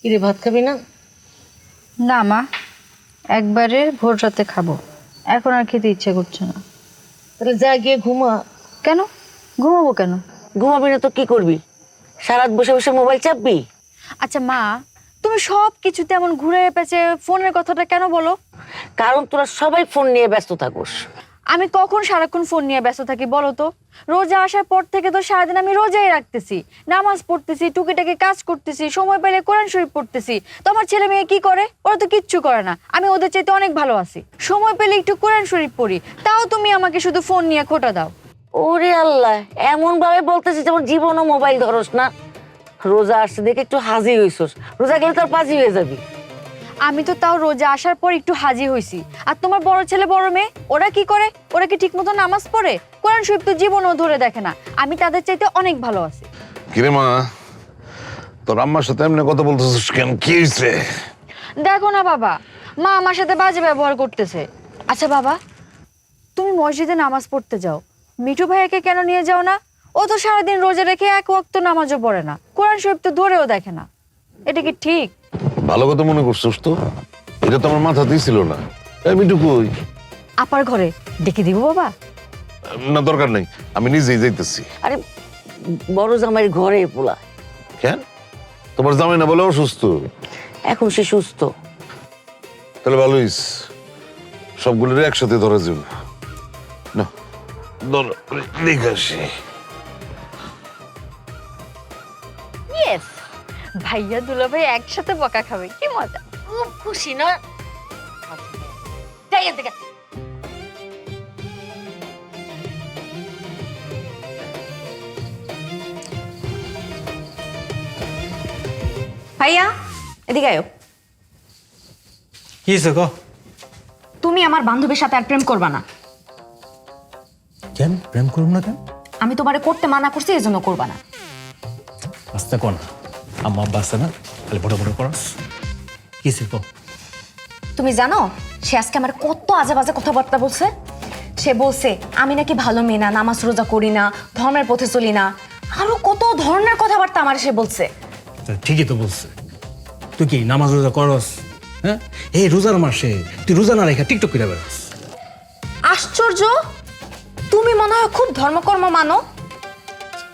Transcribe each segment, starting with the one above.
কিরে ভাত খাবি না? না মা, একবারে ভোর রাতে খাবো, এখন আর খেতে ইচ্ছে করছে না। তাহলে যা গিয়ে ঘুমা। কেন ঘুমাবো কেন? ঘুমাবি না তো কি করবি? সারাত বসে বসে মোবাইল চাপবি? আচ্ছা মা, তুমি সব কিছুতে এমন ঘুরে পেঁচে ফোনের কথাটা কেন বলো? কারণ তোরা সবাই ফোন নিয়ে ব্যস্ত থাকোস। আমি কখন সারাক্ষণ ফোন নিয়ে ব্যস্ত থাকি বলো তো? রোজা আসার পর থেকে তো সারাদিন আমি রোজাই রাখতেছি, নামাজ পড়তেছি, টুকিটাকি কাজ করতেছি, সময় পেলে কোরআন শরীফ পড়তেছি। তো আমার ছেলে মেয়ে কি করে? ওরা তো কিচ্ছু করে না। আমি ওদের চাইতে অনেক ভালো আছি, সময় পেলে একটু কোরআন শরীফ পড়ি, তাও তুমি আমাকে শুধু ফোন নিয়ে খোঁটা দাও। ওরে আল্লাহ, এমন ভাবে বলতেছিস যেমন জীবনও মোবাইল ধরস না। রোজা আসছে দেখে একটু হাজি হইছস, রোজা গেলে তোর পাজি হয়ে যাবি। আমি তো তাও রোজা আসার পর একটু হাজি হইছি। আর তোমার বড় ছেলে বড় মেয়ে ওরা কি করে? ওরা কি ঠিক মতো নামাজ পড়ে? কোরআন শরীফ তো জীবনও ধরে দেখে না। আমি তাদের চাইতে অনেক ভালো আছি। কিরে মা, তোর আম্মার সাথে এমনি কথা বলতেছিস কেন? কি হয়েছে? দেখো না বাবা, মা আমার সাথে বাজে ব্যবহার করতেছে। আচ্ছা বাবা, তুমি মসজিদে নামাজ পড়তে যাও, মিঠু ভাইয়াকে কেন নিয়ে যাও না? ও তো সারাদিন রোজা রেখে এক ওয়াক্ত নামাজও পড়ে না, কোরআন শরীফ তো ধরেও দেখে না। এটা কি ঠিক? ভালো কথা মনে করছিস তো? এটা তো আমার মাথাতেই ছিল না। মিঠু কই? আপার ঘরে ডেকে দিব বাবা? না, দরকার নেই, আমি নিজেই যাইতেছি। আরে বড় জামাইয়ের ঘরে পোলা, কেন? তোমার জামাই না বলে অসুস্থ? এখন সে সুস্থ। তাহলে ভালো হইছে, সবগুলোর একসাথে ধরা যাবে না। দেখে আসি। ইয়েস, ভাইয়া দুলা ভাই একসাথে বকা খাবে, কি মজা। খুব খুশি না? যাই এখান থেকে। ভাইয়া এদিকে আয়ো। কি হয়েছে গো? তুমি আমার বান্ধবীর সাথে আর প্রেম করবা না। কেন প্রেম করব না কেন? আমি তোমারে করতে মানা করছি, এজন্য করবা না। আস্তে কোন আম্মা আব্বা আছে না, খালি বড় বড় করস। কি হয়েছে গো? তুমি জানো সে আজকে আমার কত আজে বাজে কথাবার্তা বলছে। সে বলছে আমি নাকি ভালো মেয়ে না, নামাজ রোজা করি না, ধর্মের পথে চলি না, আরো কত ধরনের কথাবার্তা আমার সে বলছে। তা ঠিকই তো বলছে। তুই কি নামাজ রোজা করস? হ্যাঁ, এই রোজার মাসে তুই রোজা না রেখা টিকটক করে বেড়াস। আশ্চর্য, তুমি মনে হয় খুব ধর্মকর্ম মানো।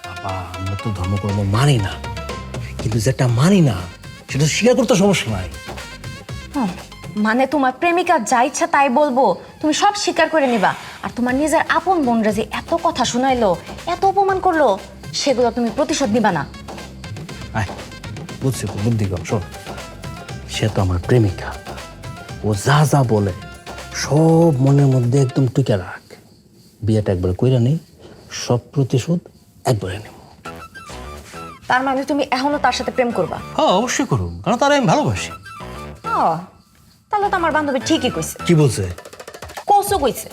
বাবা, আমরা তো ধর্মকর্ম মানি না, কিন্তু যেটা মানি না সেটা স্বীকার করতে সমস্যা নাই। মানে তোমার প্রেমিকা যা ইচ্ছা তাই বলবো, তুমি সব স্বীকার করে নিবা। আর তোমার নিজের আপন বোনরা যে এত কথা শুনাইলো, এত অপমান করলো, সেগুলো তুমি প্রতিশোধ নিবা না। আয়, বুঝছি তো, বুদ্ধি কম। শোন, সে তো আমার প্রেমিকা, ও যা যা বলে সব মনের মধ্যে একদম টুকে রাখ। বিয়েটা একবার কইরা নেই, সব প্রতিশোধ একবারে নেব। তার মানে তুমি এখনো তার সাথে প্রেম করবা? হ্যাঁ, অবশ্যই করুন, কারণ তারা আমি ভালোবাসি। ও, তাহলে তো আমার বান্ধবী ঠিকই কইছে। কি বলছে? কৌশো কইছে